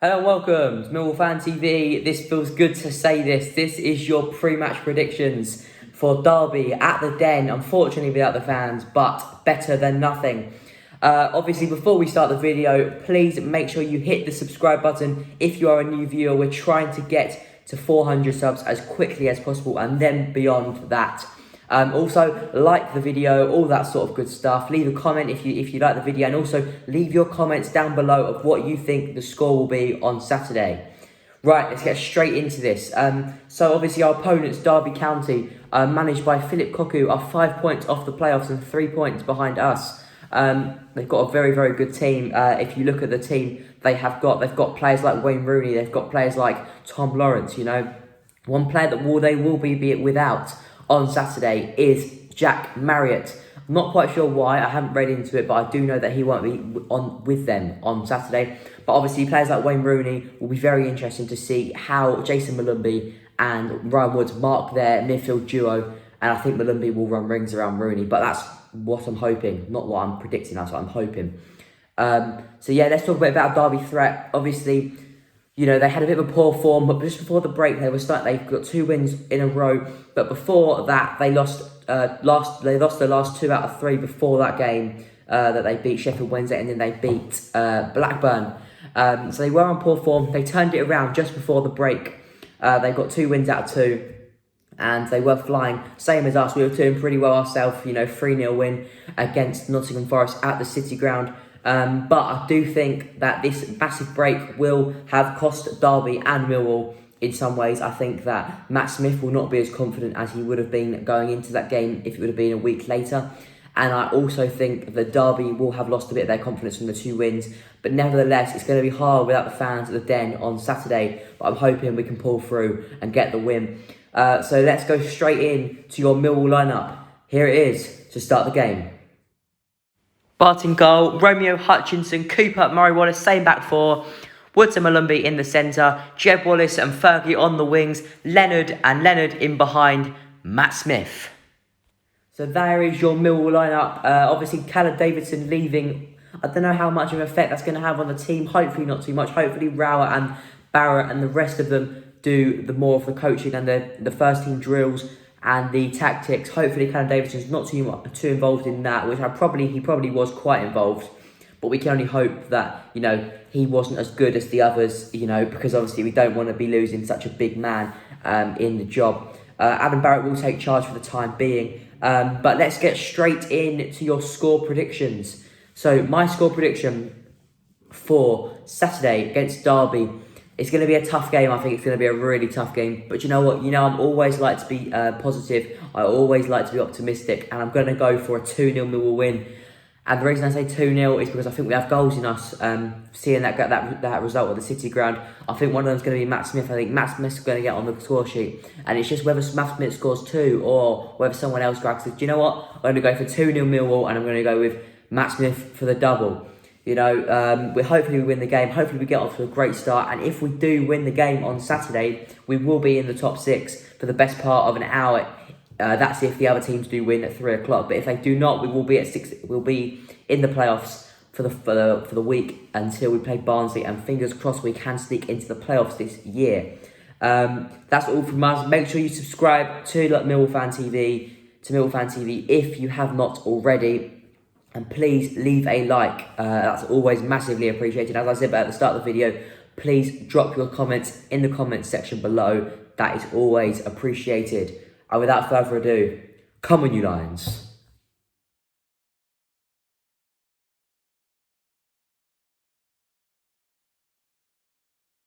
Hello and welcome to Millwall Fan TV. This feels good to say this. This is your pre-match predictions for Derby at the Den. Unfortunately without the fans, but better than nothing. Obviously, before we start the video, please make sure you hit the subscribe button if you are a new viewer. We're trying to get to 400 subs as quickly as possible and then beyond that. Also, like the video, all that sort of good stuff. Leave a comment if you like the video, and also leave your comments down below of what you think the score will be on Saturday. Right, let's get straight into this. So obviously our opponents, Derby County, managed by Philip Cocu, are 5 points off the playoffs and 3 points behind us. They've got a very, very good team. If you look at the team they've got players like Wayne Rooney, they've got players like Tom Lawrence. You know, one player that they will be without on Saturday is Jack Marriott. I'm not quite sure why, I haven't read into it, but I do know that he won't be with them on Saturday. But obviously players like Wayne Rooney will be very interesting to see how Jason Malumbi and Ryan Woods mark their midfield duo, and I think Malumbi will run rings around Rooney, but that's what I'm hoping, not what I'm predicting, that's what I'm hoping. So yeah, let's talk a bit about Derby threat. Obviously, you know, they had a bit of a poor form, but just before the break, they've got 2 wins in a row. But before that, they lost the last 2 out of 3 before that game that they beat Sheffield Wednesday, and then they beat Blackburn. So they were on poor form. They turned it around just before the break. They got 2 wins out of 2. And they were flying, same as us. We were doing pretty well ourselves, you know, 3-0 win against Nottingham Forest at the City Ground. But I do think that this massive break will have cost Derby and Millwall in some ways. I think that Matt Smith will not be as confident as he would have been going into that game if it would have been a week later. And I also think that Derby will have lost a bit of their confidence from the 2 wins. But nevertheless, it's going to be hard without the fans at the Den on Saturday. But I'm hoping we can pull through and get the win. So let's go straight in to your Millwall lineup. Here it is to start the game. Bart in goal, Romeo Hutchinson, Cooper, Murray Wallace, same back 4. Woods and Malumbi in the centre, Jeb Wallace and Fergie on the wings, Leonard in behind, Matt Smith. So there is your Millwall lineup. Obviously, Callum Davidson leaving. I don't know how much of an effect that's going to have on the team. Hopefully not too much. Hopefully Rowett and Barrett and the rest of them do the more of the coaching and the first team drills and the tactics. Hopefully Callum Davidson's not too involved in that, which he probably was quite involved. But we can only hope that, you know, he wasn't as good as the others, you know, because obviously we don't want to be losing such a big man in the job. Adam Barrett will take charge for the time being. But let's get straight into your score predictions. So my score prediction for Saturday against Derby, it's going to be a tough game. I think it's going to be a really tough game. But you know what? You know, I'm always like to be positive. I always like to be optimistic. And I'm going to go for a 2-0 Millwall win. And the reason I say 2-0 is because I think we have goals in us. Seeing that result at the City Ground, I think one of them is going to be Matt Smith. I think Matt Smith's going to get on the score sheet. And it's just whether Matt Smith scores 2 or whether someone else grabs it. Do you know what? I'm going to go for 2-0 Millwall, and I'm going to go with Matt Smith for the double. You know, hopefully we win the game. Hopefully we get off to a great start. And if we do win the game on Saturday, we will be in the top 6 for the best part of an hour. That's if the other teams do win at 3 o'clock. But if they do not, we will be at 6. We'll be in the playoffs for the week until we play Barnsley. And fingers crossed we can sneak into the playoffs this year. That's all from us. Make sure you subscribe to Millwall Fan TV if you have not already. And please leave a like. That's always massively appreciated. As I said at the start of the video, please drop your comments in the comments section below. That is always appreciated. And without further ado, come on you Lions.